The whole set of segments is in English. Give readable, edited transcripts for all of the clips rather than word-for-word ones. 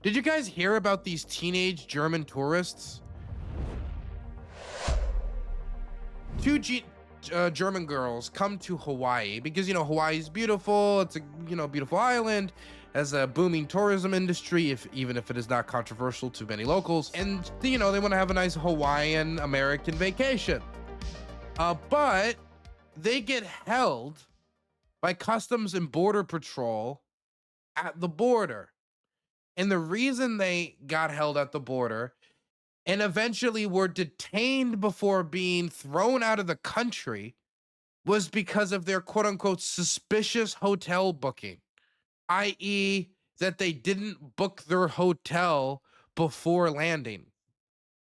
Did you guys hear about these teenage German tourists? Two German girls come to Hawaii because, Hawaii is beautiful. It's a, beautiful island, has a booming tourism industry, even if it is not controversial to many locals. And, they want to have a nice Hawaiian American vacation. But they get held by Customs and Border Patrol at the border. And the reason they got held at the border and eventually were detained before being thrown out of the country was because of their quote unquote suspicious hotel booking, i.e., that they didn't book their hotel before landing.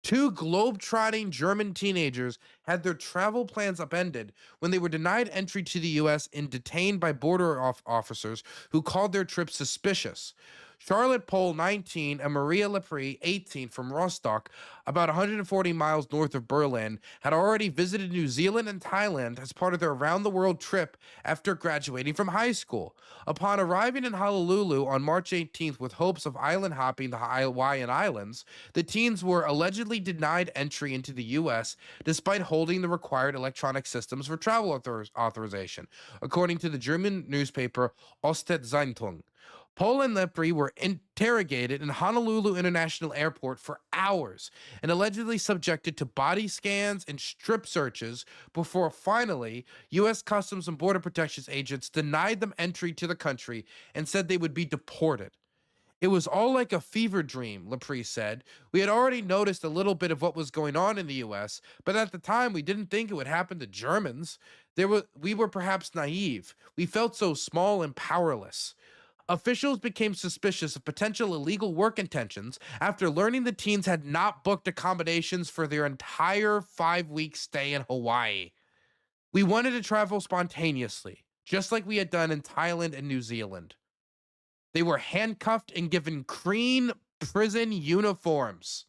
Two globe-trotting German teenagers had their travel plans upended when they were denied entry to the U.S. and detained by border officers who called their trip suspicious. Charlotte Pohl, 19, and Maria Lepre, 18, from Rostock, about 140 miles north of Berlin, had already visited New Zealand and Thailand as part of their around-the-world trip after graduating from high school. Upon arriving in Honolulu on March 18th with hopes of island hopping the Hawaiian Islands, the teens were allegedly denied entry into the U.S. despite holding the required electronic systems for travel authorization, according to the German newspaper Ostsee-Zeitung. Pohl and Lepre were interrogated in Honolulu International Airport for hours and allegedly subjected to body scans and strip searches before finally U.S. Customs and Border Protection agents denied them entry to the country and said they would be deported. It was all like a fever dream, Lepre said. We had already noticed a little bit of what was going on in the U.S., but at the time we didn't think it would happen to Germans. We were perhaps naive. We felt so small and powerless. Officials became suspicious of potential illegal work intentions after learning the teens had not booked accommodations for their entire 5-week stay in Hawaii. We wanted to travel spontaneously, just like we had done in Thailand and New Zealand. They were handcuffed and given green prison uniforms.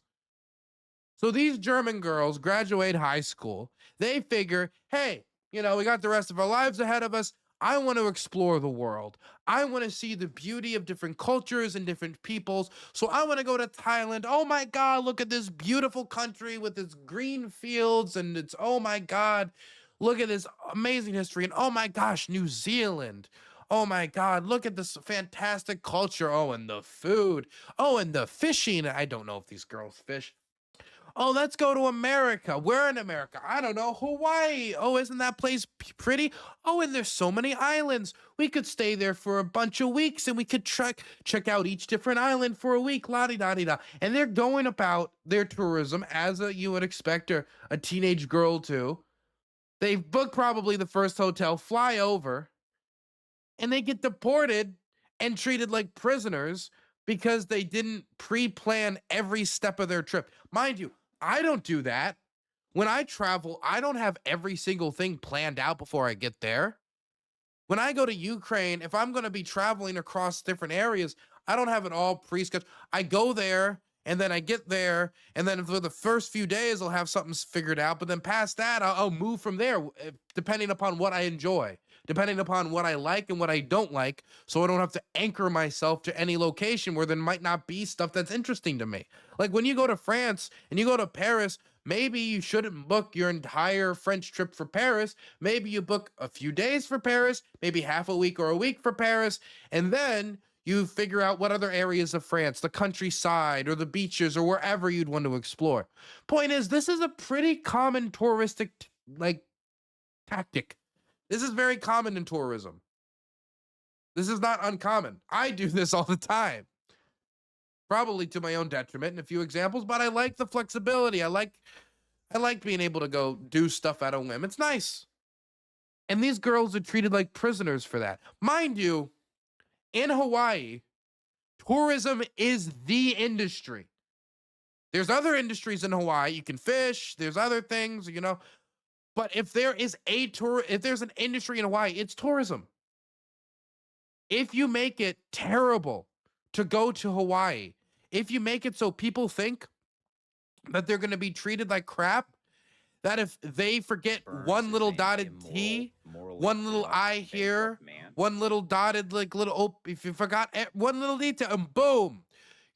So these German girls graduate high school. They figure, hey, we got the rest of our lives ahead of us. I want to explore the world. I want to see the beauty of different cultures and different peoples. So I want to go to Thailand. Oh my God, look at this beautiful country with its green fields and it's, oh my God, look at this amazing history. And oh my gosh, New Zealand. Oh my God, look at this fantastic culture. Oh, and the food. Oh, and the fishing. I don't know if these girls fish. Oh, let's go to America. Where in America? I don't know. Hawaii. Oh, isn't that place pretty? Oh, and there's so many islands. We could stay there for a bunch of weeks and we could check out each different island for a week. La-di-da-di-da. And they're going about their tourism as you would expect a teenage girl to. They've booked probably the first hotel, fly over, and they get deported and treated like prisoners because they didn't pre-plan every step of their trip. Mind you, I don't do that. When I travel, I don't have every single thing planned out before I get there. When I go to Ukraine, if I'm going to be traveling across different areas, I don't have it all pre-scheduled. I go there and then I get there and then for the first few days, I'll have something figured out. But then past that, I'll move from there depending upon what I enjoy, depending upon what I like and what I don't like. So I don't have to anchor myself to any location where there might not be stuff that's interesting to me. Like when you go to France and you go to Paris, maybe you shouldn't book your entire French trip for Paris. Maybe you book a few days for Paris, maybe half a week or a week for Paris, and then you figure out what other areas of France, the countryside or the beaches or wherever you'd want to explore. Point is, this is a pretty common touristic tactic. This is very common in tourism. This is not uncommon. I do this all the time. Probably to my own detriment in a few examples, but I like the flexibility. I like being able to go do stuff at a whim. It's nice. And these girls are treated like prisoners for that. Mind you, in Hawaii, tourism is the industry. There's other industries in Hawaii. You can fish. There's other things, But if there's an industry in Hawaii, it's tourism. If you make it terrible to go to Hawaii, if you make it so people think that they're going to be treated like crap, that if they forget one little dotted T, one little I here, one little dotted if you forgot one little detail, and boom,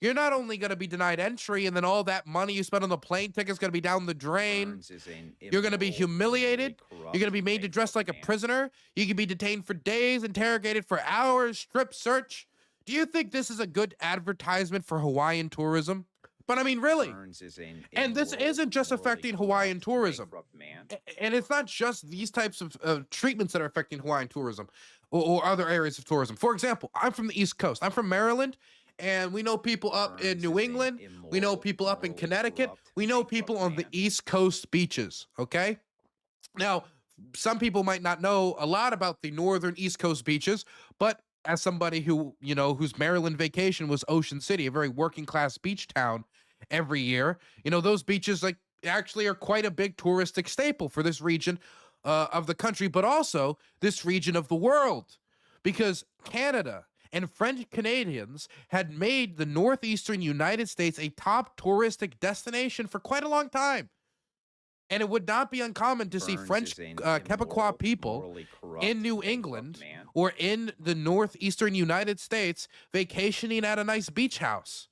you're not only going to be denied entry, and then all that money you spent on the plane ticket is going to be down the drain. Burns is an You're going to be immoral, humiliated. morally You're going to corrupt, be made to dress like a bankrupt man. prisoner. You could be detained for days, interrogated for hours, strip search. Do you think this is a good advertisement for Hawaiian tourism? But I mean, really. Burns is an And this immoral, isn't just morally affecting Hawaiian corrupt, tourism. bankrupt man. And it's not just these types of treatments that are affecting Hawaiian tourism or other areas of tourism. For example, I'm from the East Coast. I'm from Maryland, and we know people up in Burns New is an England. We know immoral, people up in morally Connecticut. corrupt, We know bankrupt people on the man. East Coast beaches, okay? Now, some people might not know a lot about the northern East Coast beaches, but as somebody who, whose Maryland vacation was Ocean City, a very working class beach town every year, those beaches like actually are quite a big touristic staple for this region of the country, but also this region of the world, because Canada and French Canadians had made the northeastern United States a top touristic destination for quite a long time. And it would not be uncommon to see Burns French is an Quebecois immoral, people morally corrupt, in New bankrupt England man. or in the northeastern United States vacationing at a nice beach house.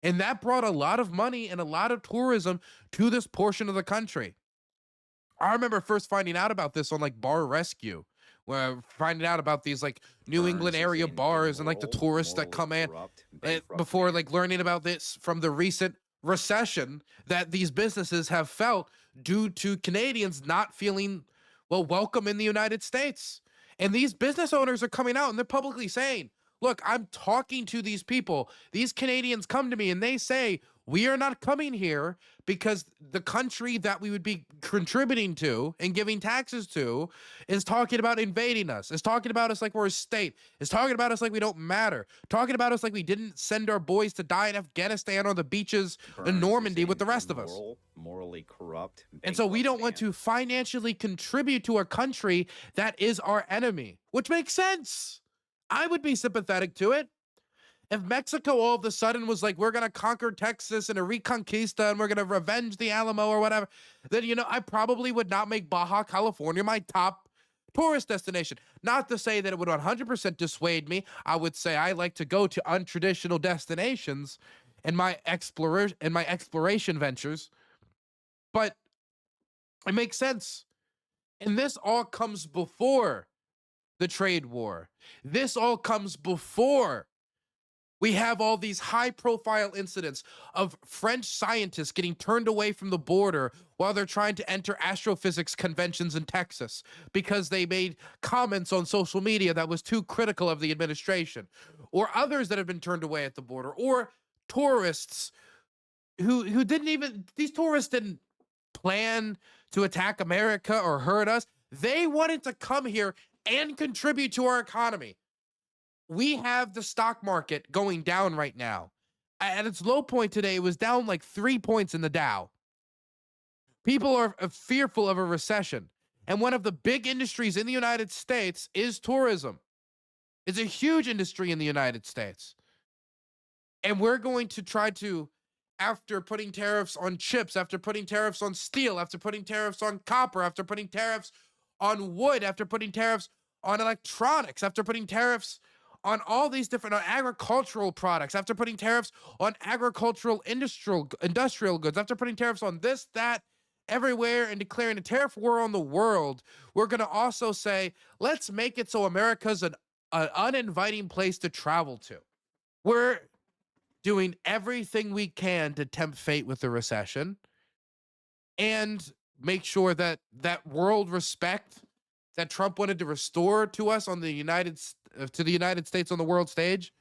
And that brought a lot of money and a lot of tourism to this portion of the country. I remember first finding out about this on like Bar Rescue, where finding out about these like New England Burns is area an bars and like the immoral, tourists that morally come in corrupt, bankrupt before man. like learning about this from the recent recession that these businesses have felt due to Canadians not feeling welcome in the United States. And these business owners are coming out and they're publicly saying, look, I'm talking to these people. These Canadians come to me and they say, we are not coming here because the country that we would be contributing to and giving taxes to is talking about invading us, is talking about us like we're a state, is talking about us like we don't matter, talking about us like we didn't send our boys to die in Afghanistan on the beaches in Burns is Normandy with an the rest of us. immoral, morally corrupt, And so we bankrupt don't want man. to financially contribute to a country that is our enemy, which makes sense. I would be sympathetic to it. If Mexico all of a sudden was like, we're going to conquer Texas and a reconquista and we're going to revenge the Alamo or whatever, then, I probably would not make Baja California my top tourist destination. Not to say that it would 100% dissuade me. I would say I like to go to untraditional destinations in my exploration ventures, but it makes sense. And this all comes before the trade war. This all comes before we have all these high profile incidents of French scientists getting turned away from the border while they're trying to enter astrophysics conventions in Texas because they made comments on social media that was too critical of the administration, or others that have been turned away at the border, or tourists who didn't even, these tourists didn't plan to attack America or hurt us. They wanted to come here and contribute to our economy. We have the stock market going down right now. At its low point today, it was down like 3 points in the Dow. People are fearful of a recession. And one of the big industries in the United States is tourism. It's a huge industry in the United States. And we're going to try to, after putting tariffs on chips, after putting tariffs on steel, after putting tariffs on copper, after putting tariffs on wood, after putting tariffs on electronics, after putting tariffs on all these different agricultural products, after putting tariffs on agricultural industrial goods, after putting tariffs on this, that, everywhere, and declaring a tariff war on the world, we're going to also say, let's make it so America's an uninviting place to travel to. We're doing everything we can to tempt fate with the recession and make sure that that world respect that Trump wanted to restore to us on the United States on the world stage,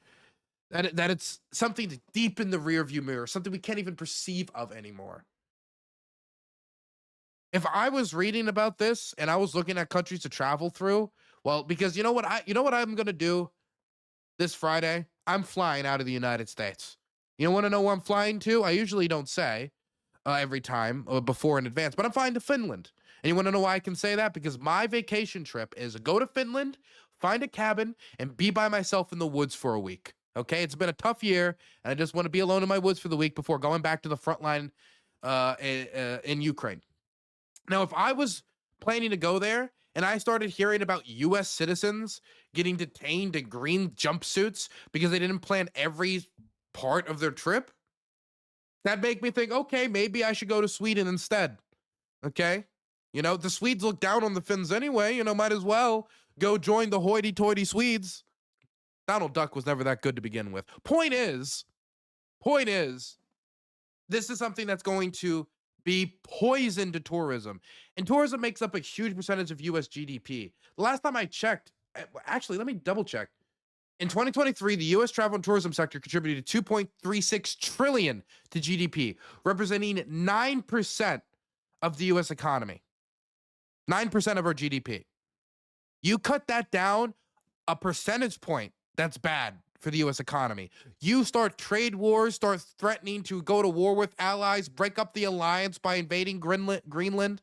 that it's something deep in the rearview mirror, something we can't even perceive of anymore. If I was reading about this and I was looking at countries to travel through, because you know what I'm gonna do this Friday? I'm flying out of the United States. You want to know where I'm flying to? I usually don't say every time before in advance, but I'm flying to Finland. And you want to know why I can say that? Because my vacation trip is go to Finland, find a cabin, and be by myself in the woods for a week. Okay? It's been a tough year, and I just want to be alone in my woods for the week before going back to the front line in Ukraine. Now, if I was planning to go there and I started hearing about U.S. citizens getting detained in green jumpsuits because they didn't plan every part of their trip, that make me think, okay, maybe I should go to Sweden instead. Okay. You know, the Swedes look down on the Finns anyway. You know, might as well go join the hoity-toity Swedes. Donald Duck was never that good to begin with. Point is, this is something that's going to be poison to tourism. And tourism makes up a huge percentage of US GDP. The last time I checked, actually, let me double check. In 2023, the US travel and tourism sector contributed 2.36 trillion to GDP, representing 9% of the US economy. 9% of our GDP. You cut that down a percentage point, that's bad for the US economy. You start trade wars, start threatening to go to war with allies, break up the alliance by invading Greenland,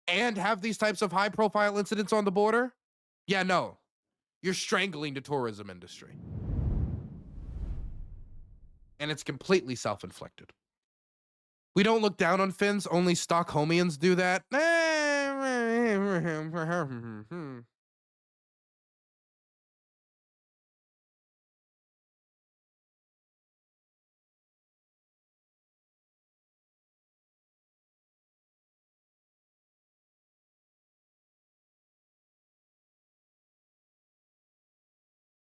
and have these types of high profile incidents on the border. Yeah, no. You're strangling the tourism industry. And it's completely self-inflicted. We don't look down on Finns, only Stockholmians do that.